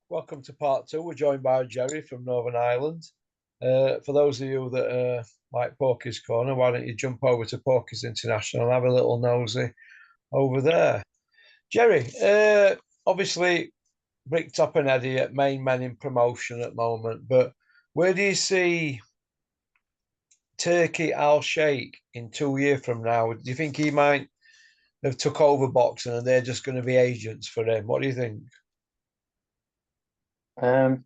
Welcome to part two. We're joined by Jerry from Northern Ireland. For those of you that like Porky's Corner, why don't you jump over to Porky's International and have a little nosy over there? Jerry, obviously, Bricktop and Eddie at main men in promotion at the moment, but where do you see Turki Al-Sheikh in 2 years from now? Do you think he might have took over boxing and they're just going to be agents for him? What do you think? Um,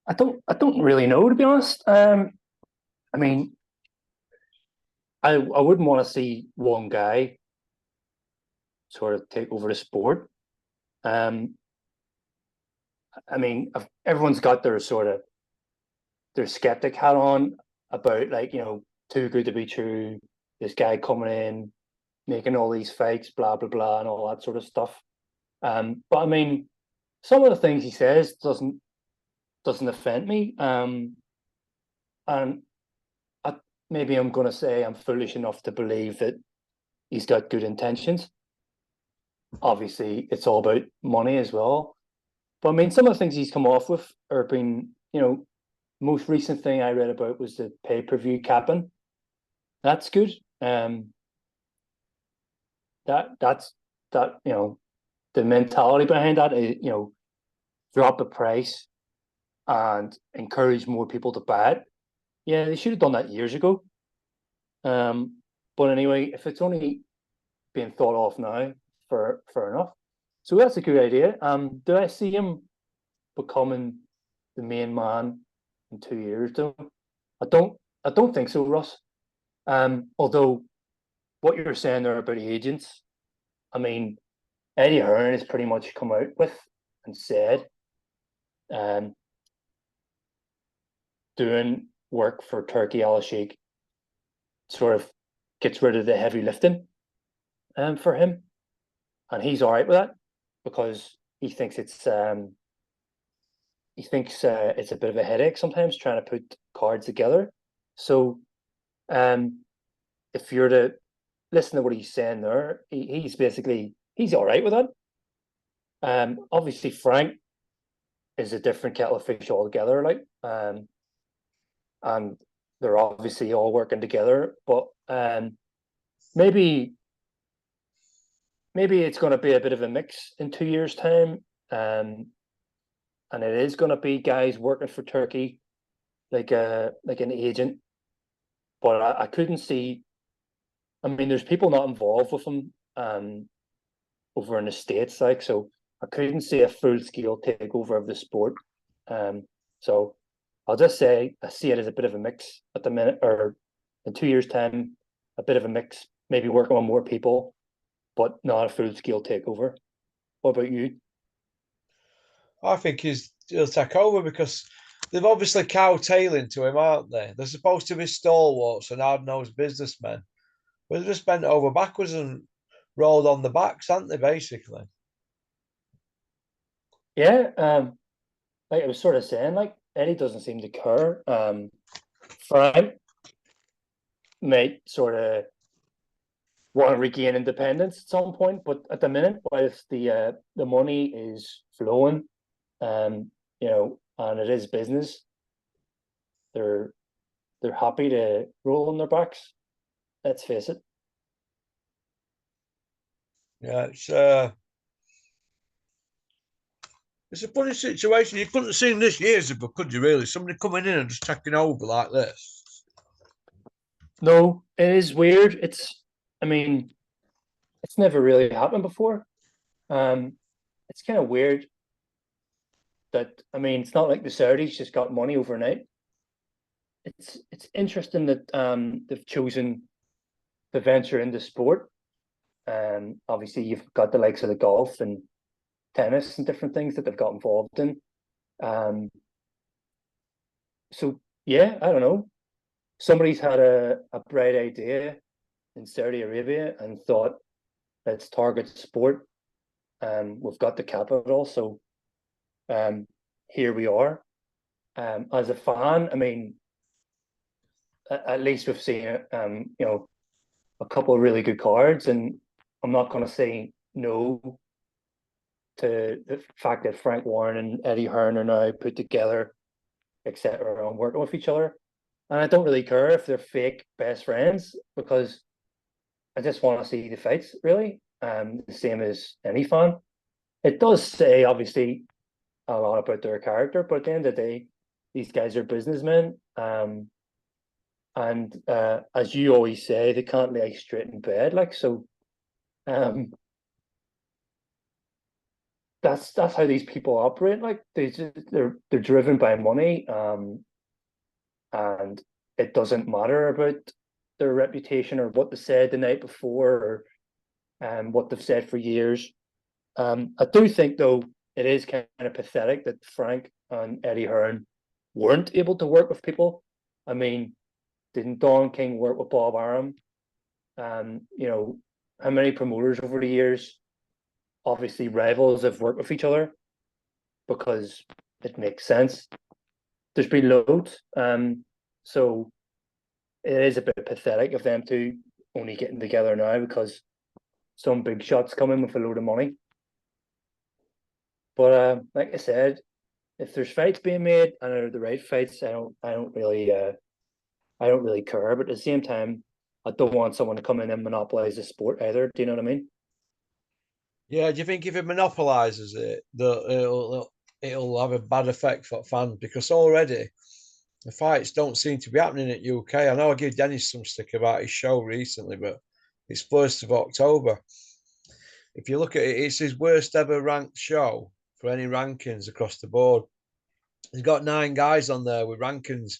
I don't really know, to be honest. I mean, I wouldn't want to see one guy sort of take over the sport. Um, I mean, everyone's got their sort of their skeptic hat on about, like, too good to be true. This guy coming in, making all these fakes, blah blah blah, and all that sort of stuff. But I mean, some of the things he says doesn't offend me. And maybe I'm going to say I'm foolish enough to believe that he's got good intentions. Obviously, it's all about money as well. But I mean, some of the things he's come off with are been, most recent thing I read about was the pay-per-view capping. That's good. That's that, the mentality behind that is, drop the price and encourage more people to buy it. Yeah, they should have done that years ago. But anyway, if it's only being thought of now, fair enough. So that's a good idea. Do I see him becoming the main man in 2 years? Though I don't think so, Russ. Although what you're saying there about the agents, I mean, Eddie Hearn has pretty much come out with and said, um, doing work for Turki Al-Sheikh sort of gets rid of the heavy lifting, for him, and he's all right with that because he thinks it's a bit of a headache sometimes trying to put cards together. So, um, if you're to listen to what he's saying there, he's all right with that. Obviously Frank is a different kettle of fish altogether, and they're obviously all working together. But maybe maybe it's going to be a bit of a mix in 2 years' time, and it is going to be guys working for Turkey, like an agent. But I couldn't see. I mean, there's people not involved with them, over in the States, like, so I couldn't see a full scale takeover of the sport. So I'll just say I see it as a bit of a mix at the minute, or in 2 years' time, a bit of a mix, maybe working on more people, but not a full scale takeover. What about you? I think he'll take over because they've obviously cowtailing to him, aren't they? They're supposed to be stalwarts and hard-nosed businessmen, but they've just bent over backwards and rolled on the backs, haven't they, basically? Yeah, like I was sort of saying, like Eddie doesn't seem to care. Frank might sort of want to regain independence at some point, but at the minute, whilst the money is flowing, and it is business, they're they're happy to roll on their backs. Let's face it. Yeah, it's a funny situation. You couldn't have seen this years ago, could you? Really, somebody coming in and just taking over like this. No, it is weird. I mean, it's never really happened before. Um, it's kind of weird that, I mean, it's not like the Saudis just got money overnight. It's interesting that they've chosen to venture into sport. Obviously, you've got the likes of the golf and tennis and different things that they've got involved in. Um, so yeah, I don't know. Somebody's had a bright idea in Saudi Arabia and thought, let's target sport. We've got the capital, so um, here we are. As a fan, I mean, at least we've seen, a couple of really good cards, and I'm not going to say no to the fact that Frank Warren and Eddie Hearn are now put together, etc., and working with each other. And I don't really care if they're fake best friends because I just want to see the fights, really. The same as any fan. It does say, obviously, a lot about their character, but at the end of the day, these guys are businessmen. And as you always say, they can't lay straight in bed. Like, so that's how these people operate. Like, they're driven by money, and it doesn't matter about their reputation or what they said the night before or what they've said for years. I do think, though, it is kind of pathetic that Frank and Eddie Hearn weren't able to work with people. I mean, didn't Don King work with Bob Arum? You know, how many promoters over the years, obviously rivals, have worked with each other because it makes sense. There's been loads. So it is a bit pathetic of them two only getting together now because some big shots come in with a load of money. But like I said, if there's fights being made and they're the right fights, I don't really care. But at the same time, I don't want someone to come in and monopolize the sport either. Do you know what I mean? Yeah, do you think if it monopolises it, that it'll have a bad effect for fans? Because already the fights don't seem to be happening at UK. I know I gave Dennis some stick about his show recently, but it's 1st of October. If you look at it, it's his worst ever ranked show for any rankings across the board. He's got 9 guys on there with rankings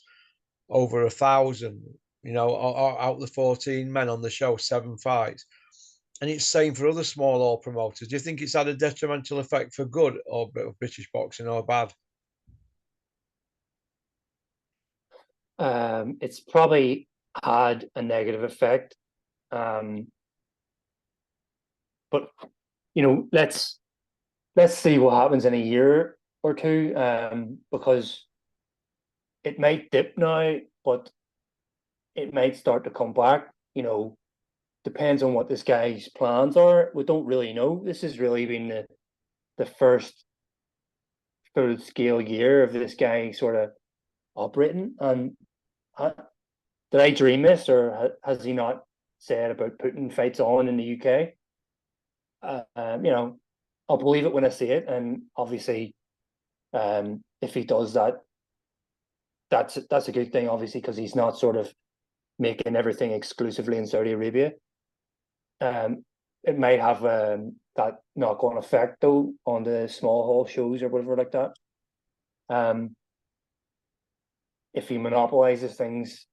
over 1,000. You know, out of the 14 men on the show, 7 fights. And it's same for other small all promoters. Do you think it's had a detrimental effect for good or British boxing or bad? It's probably had a negative effect. But you know, let's see what happens in a year or two. Because it might dip now, but it might start to come back. You know, depends on what this guy's plans are. We don't really know. This has really been the first full scale year of this guy sort of operating. And did I dream this, or has he not said about putting fights on in the UK? You know, I'll believe it when I see it. And obviously, if he does that, that's a good thing, obviously, because he's not sort of making everything exclusively in Saudi Arabia. It might have that knock-on effect though on the small hall shows or whatever like that. If he monopolizes things,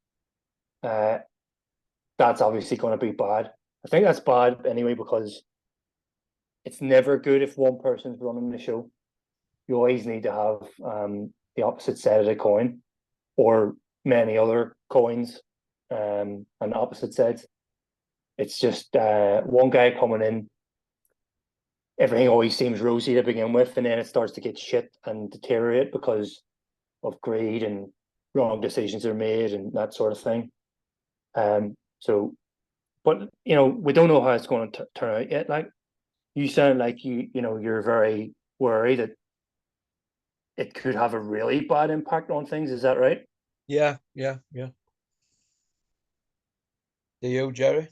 that's obviously going to be bad. I think that's bad anyway because it's never good if one person's running the show. You always need to have the opposite side of the coin, or many other coins on the opposite sides. It's just one guy coming in, everything always seems rosy to begin with, and then it starts to get shit and deteriorate because of greed and wrong decisions are made and that sort of thing. So, but you know, we don't know how it's going to turn out yet. Like, you sound like you know, you're very worried that it could have a really bad impact on things. Is that right? Yeah, yeah, yeah. Do you, Jerry?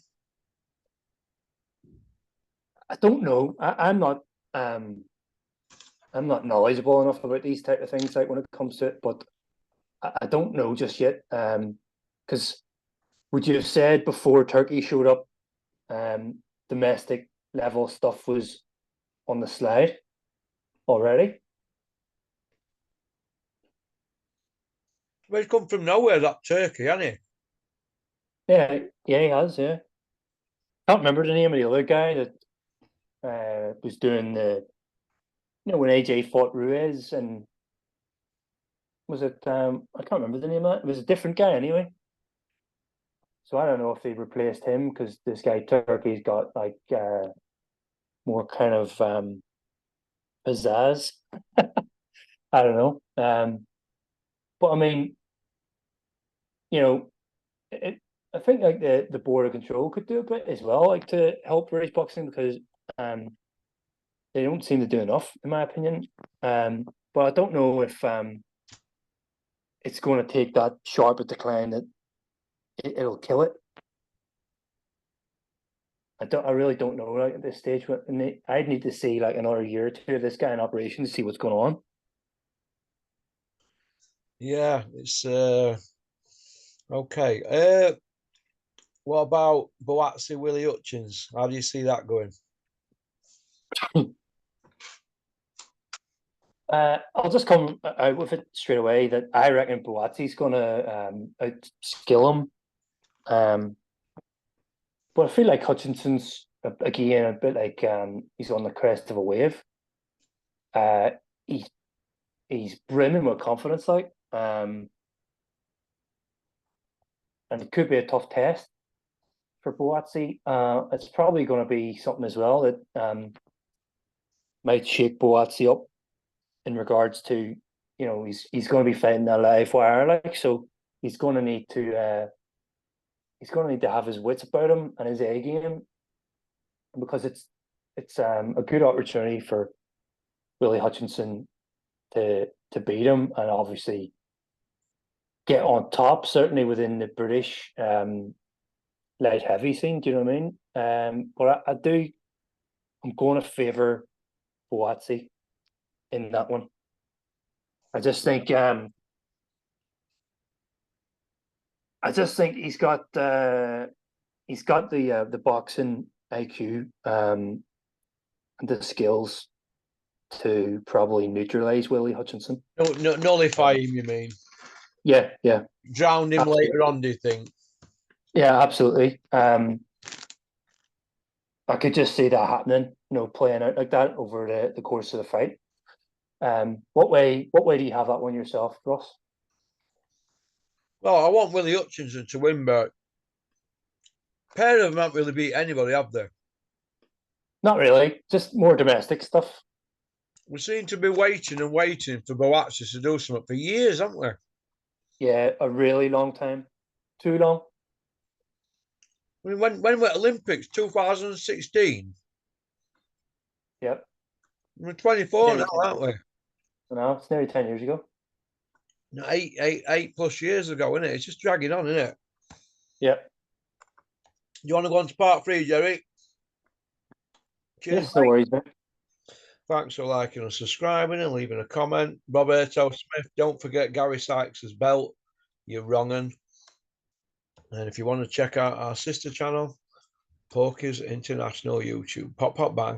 I don't know. I'm not knowledgeable enough about these type of things, like when it comes to it, but I don't know just yet. Because would you have said before Turkey showed up, domestic level stuff was on the slide already? Well, he's come from nowhere, that Turkey, hasn't he? Yeah, yeah, he has. Yeah, can't remember the name of the other guy that was doing the, you know, when AJ fought Ruiz, and was it I can't remember the name of that. It was a different guy anyway. So I don't know if they replaced him because this guy Turkey's got like more kind of pizzazz. I don't know. But I mean, you know, I think like the board of control could do a bit as well, like to help British boxing because they don't seem to do enough, in my opinion. But I don't know if it's going to take that sharp a decline that it'll kill it. I really don't know like at this stage. I'd need to see like another year or two of this guy in operation to see what's going on. Yeah, it's okay. What about Buatsi, Willie Hutchins? How do you see that going? I'll just come out with it straight away that I reckon Buatsi's going to outskill him. But I feel like Hutchinson's again a bit like he's on the crest of a wave. Uh, he's brimming with confidence, like, and it could be a tough test for Buatsi. It's probably going to be something as well that might shake Buatsi up in regards to, you know, he's going to be fighting a live wire, like, so he's going to need to have his wits about him and his A game, because it's a good opportunity for Willie Hutchinson to beat him and obviously get on top, certainly within the British light heavy scene. Do you know what I mean? But I'm going to favour Buatsi in that one. I just think he's got the boxing IQ and the skills to probably neutralize Willie Hutchinson. No, nullify him, you mean? Yeah, yeah. Drown him Absolutely. later on, do you think? Yeah, absolutely. I could just see that happening, you know, playing out like that over the course of the fight. What way do you have that one yourself, Ross? Well, I want Willie Hutchinson to win, but a pair of them haven't really beat anybody, have they? Not really, just more domestic stuff. We seem to be waiting and waiting for Buatsi to do something for years, haven't we? Yeah, a really long time. Too long. I mean, when we're at Olympics 2016, Yep. we're 24 Nearly now, 10 aren't we? No, it's nearly 10 years ago. No, eight plus years ago, isn't it? It's just dragging on, isn't it? Yep. You want to go on to part 3, Jerry? Cheers, Yes, no mate. worries, man. Thanks for liking and subscribing and leaving a comment. Roberto Smith, don't forget Gary Sykes' belt. You're wronging. And if you want to check out our sister channel, Porky's International YouTube. Pop, pop, bang.